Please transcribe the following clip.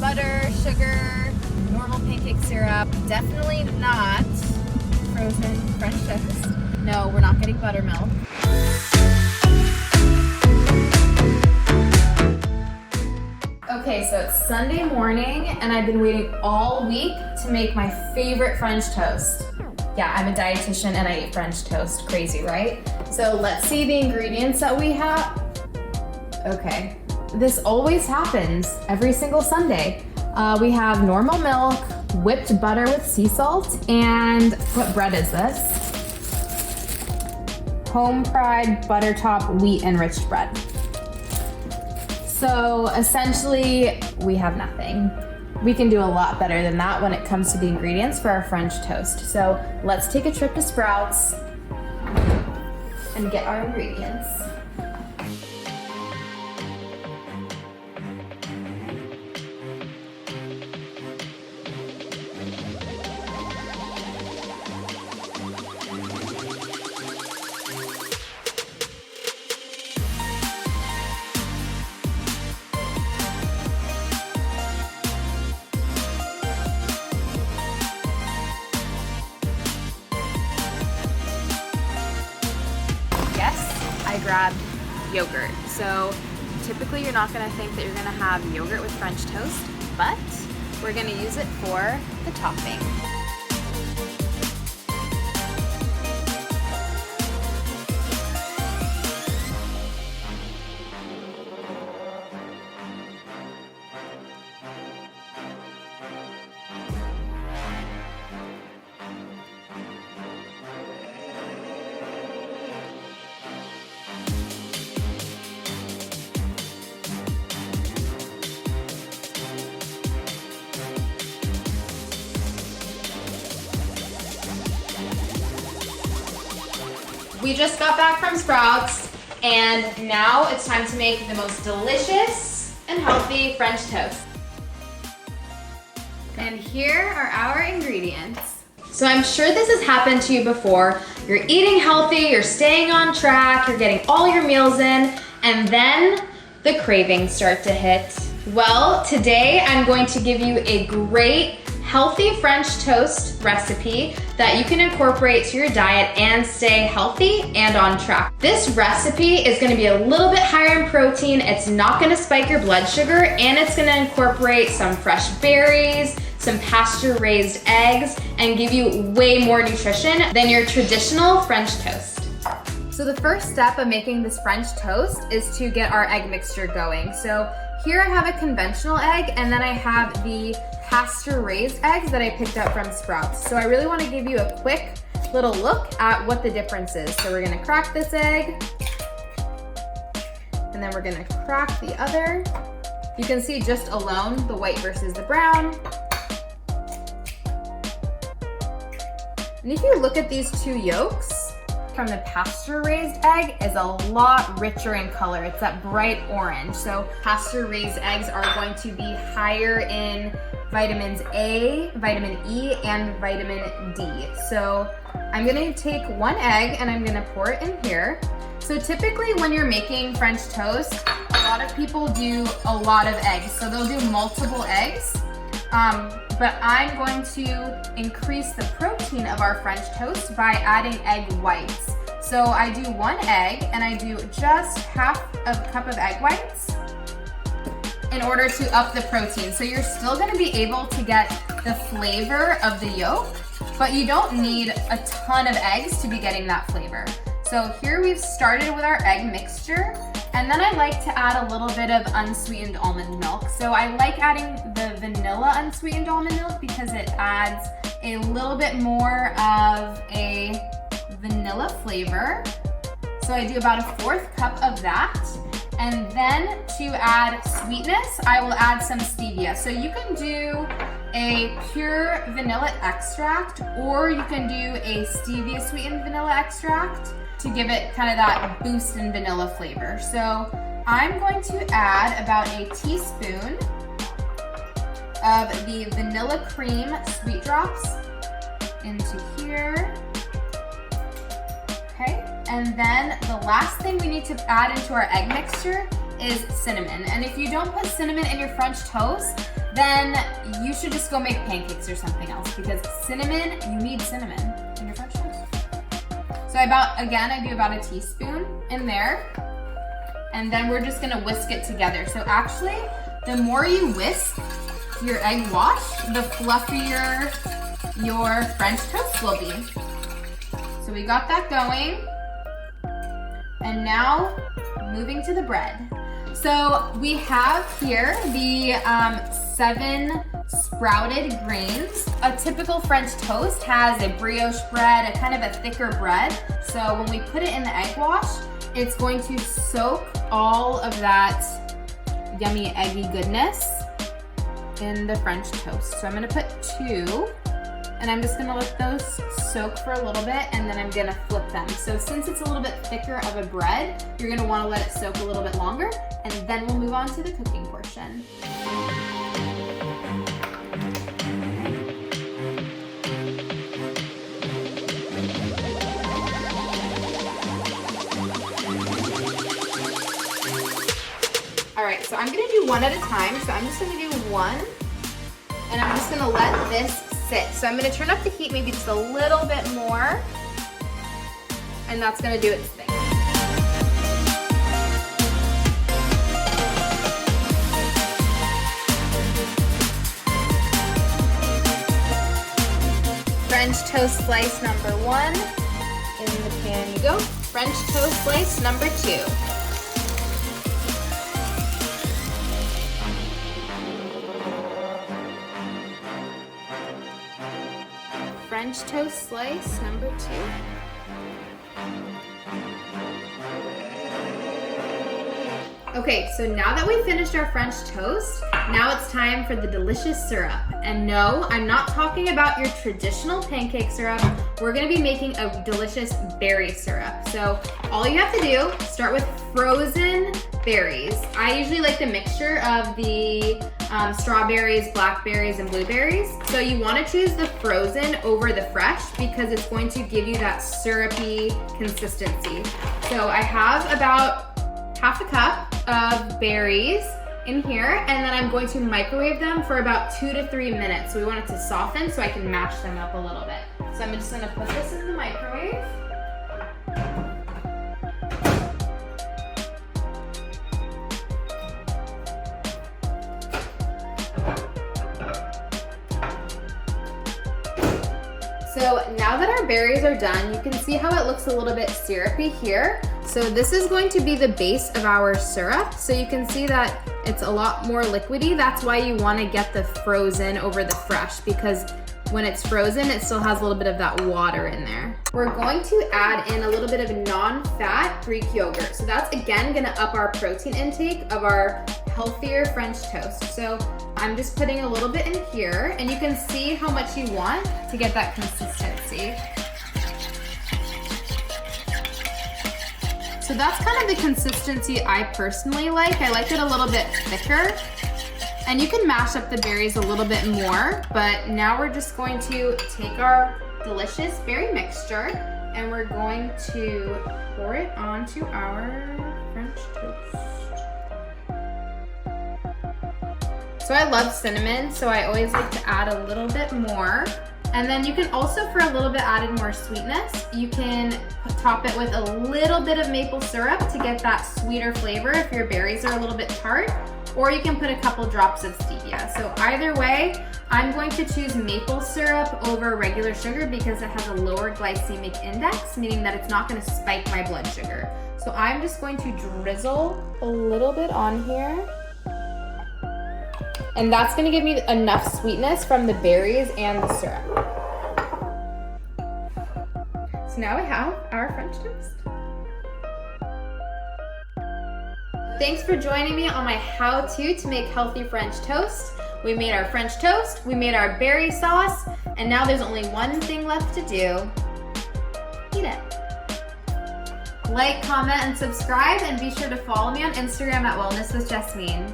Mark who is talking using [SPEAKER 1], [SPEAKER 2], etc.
[SPEAKER 1] butter, sugar, normal pancake syrup. Definitely not frozen French toast. No, we're not getting buttermilk. Okay, so it's Sunday morning and I've been waiting all week to make my favorite French toast. Yeah, I'm a dietitian and I eat French toast. Crazy, right? So let's see the ingredients that we have. Okay, this always happens every single Sunday. We have normal milk, whipped butter with sea salt, and what bread is this? Home fried butter top wheat enriched bread. So essentially, we have nothing. We can do a lot better than that when it comes to the ingredients for our French toast. So let's take a trip to Sprouts and get our ingredients. I grabbed yogurt. So typically you're not gonna think that you're gonna have yogurt with French toast, but we're gonna use it for the topping. We just got back from Sprouts, and now it's time to make the most delicious and healthy French toast. And here are our ingredients. So I'm sure this has happened to you before. You're eating healthy, you're staying on track, you're getting all your meals in, and then the cravings start to hit. Well, today I'm going to give you a great healthy French toast recipe that you can incorporate to your diet and stay healthy and on track. This recipe is gonna be a little bit higher in protein, it's not gonna spike your blood sugar, and it's gonna incorporate some fresh berries, some pasture-raised eggs, and give you way more nutrition than your traditional French toast. So the first step of making this French toast is to get our egg mixture going. So here I have a conventional egg, and then I have the pasture-raised eggs that I picked up from Sprouts. So I really want to give you a quick little look at what the difference is. So we're gonna crack this egg, and then we're gonna crack the other. You can see just alone the white versus the brown. And if you look at these two yolks, from the pasture-raised egg is a lot richer in color. It's that bright orange. So pasture-raised eggs are going to be higher in vitamins A, vitamin E, and vitamin D. So I'm gonna take one egg and I'm gonna pour it in here. So typically when you're making French toast, a lot of people do a lot of eggs. So they'll do multiple eggs. But I'm going to increase the protein of our French toast by adding egg whites. So I do one egg and I do just half a cup of egg whites in order to up the protein. So you're still gonna be able to get the flavor of the yolk, but you don't need a ton of eggs to be getting that flavor. So here we've started with our egg mixture, and then I like to add a little bit of unsweetened almond milk. So I like adding the vanilla unsweetened almond milk because it adds a little bit more of a vanilla flavor. So I do about a 1/4 cup of that. And then to add sweetness, I will add some stevia. So you can do a pure vanilla extract, or you can do a stevia sweetened vanilla extract to give it kind of that boost in vanilla flavor. So I'm going to add about a teaspoon of the vanilla cream sweet drops into here. Okay, and then the last thing we need to add into our egg mixture is cinnamon. And if you don't put cinnamon in your French toast, then you should just go make pancakes or something else, because cinnamon, you need cinnamon in your French toast. So I do about a teaspoon in there, and then we're just gonna whisk it together. So actually, the more you whisk your egg wash, the fluffier your French toast will be. So we got that going. And now, moving to the bread. So we have here the 7 sprouted grains. A typical French toast has a brioche bread, a kind of a thicker bread. So when we put it in the egg wash, it's going to soak all of that yummy eggy goodness in the French toast. So I'm gonna put 2, and I'm just gonna let those soak for a little bit, and then I'm gonna flip them. So since it's a little bit thicker of a bread, you're gonna wanna let it soak a little bit longer, and then we'll move on to the cooking portion. All right, so I'm gonna do one at a time. So I'm just gonna do one, and I'm just gonna let this sit. So I'm gonna turn up the heat maybe just a little bit more, and that's gonna do its thing. French toast slice number 1, in the pan you go. French toast slice number 2. French toast slice number 2. Okay, so now that we've finished our French toast, now it's time for the delicious syrup. And no, I'm not talking about your traditional pancake syrup. We're gonna be making a delicious berry syrup. So all you have to do, start with frozen berries. I usually like the mixture of the strawberries, blackberries, and blueberries. So you wanna choose the frozen over the fresh because it's going to give you that syrupy consistency. So I have about half a cup of berries in here, and then I'm going to microwave them for about 2 to 3 minutes. So we want it to soften so I can mash them up a little bit. So I'm just gonna put this in the microwave. So now that our berries are done, you can see how it looks a little bit syrupy here. So this is going to be the base of our syrup. So you can see that it's a lot more liquidy. That's why you want to get the frozen over the fresh, because when it's frozen, it still has a little bit of that water in there. We're going to add in a little bit of non-fat Greek yogurt. So that's again gonna up our protein intake of our healthier French toast. So I'm just putting a little bit in here, and you can see how much you want to get that consistency. So that's kind of the consistency I personally like. I like it a little bit thicker. And you can mash up the berries a little bit more, but now we're just going to take our delicious berry mixture and we're going to pour it onto our French toast. So I love cinnamon, so I always like to add a little bit more. And then you can also, for a little bit added more sweetness, you can top it with a little bit of maple syrup to get that sweeter flavor if your berries are a little bit tart, or you can put a couple drops of stevia. So either way, I'm going to choose maple syrup over regular sugar because it has a lower glycemic index, meaning that it's not gonna spike my blood sugar. So I'm just going to drizzle a little bit on here. And that's gonna give me enough sweetness from the berries and the syrup. So now we have our French toast. Thanks for joining me on my how-to to make healthy French toast. We made our French toast, we made our berry sauce, and now there's only one thing left to do. Eat it. Like, comment, and subscribe, and be sure to follow me on Instagram at Wellness with Jasmine.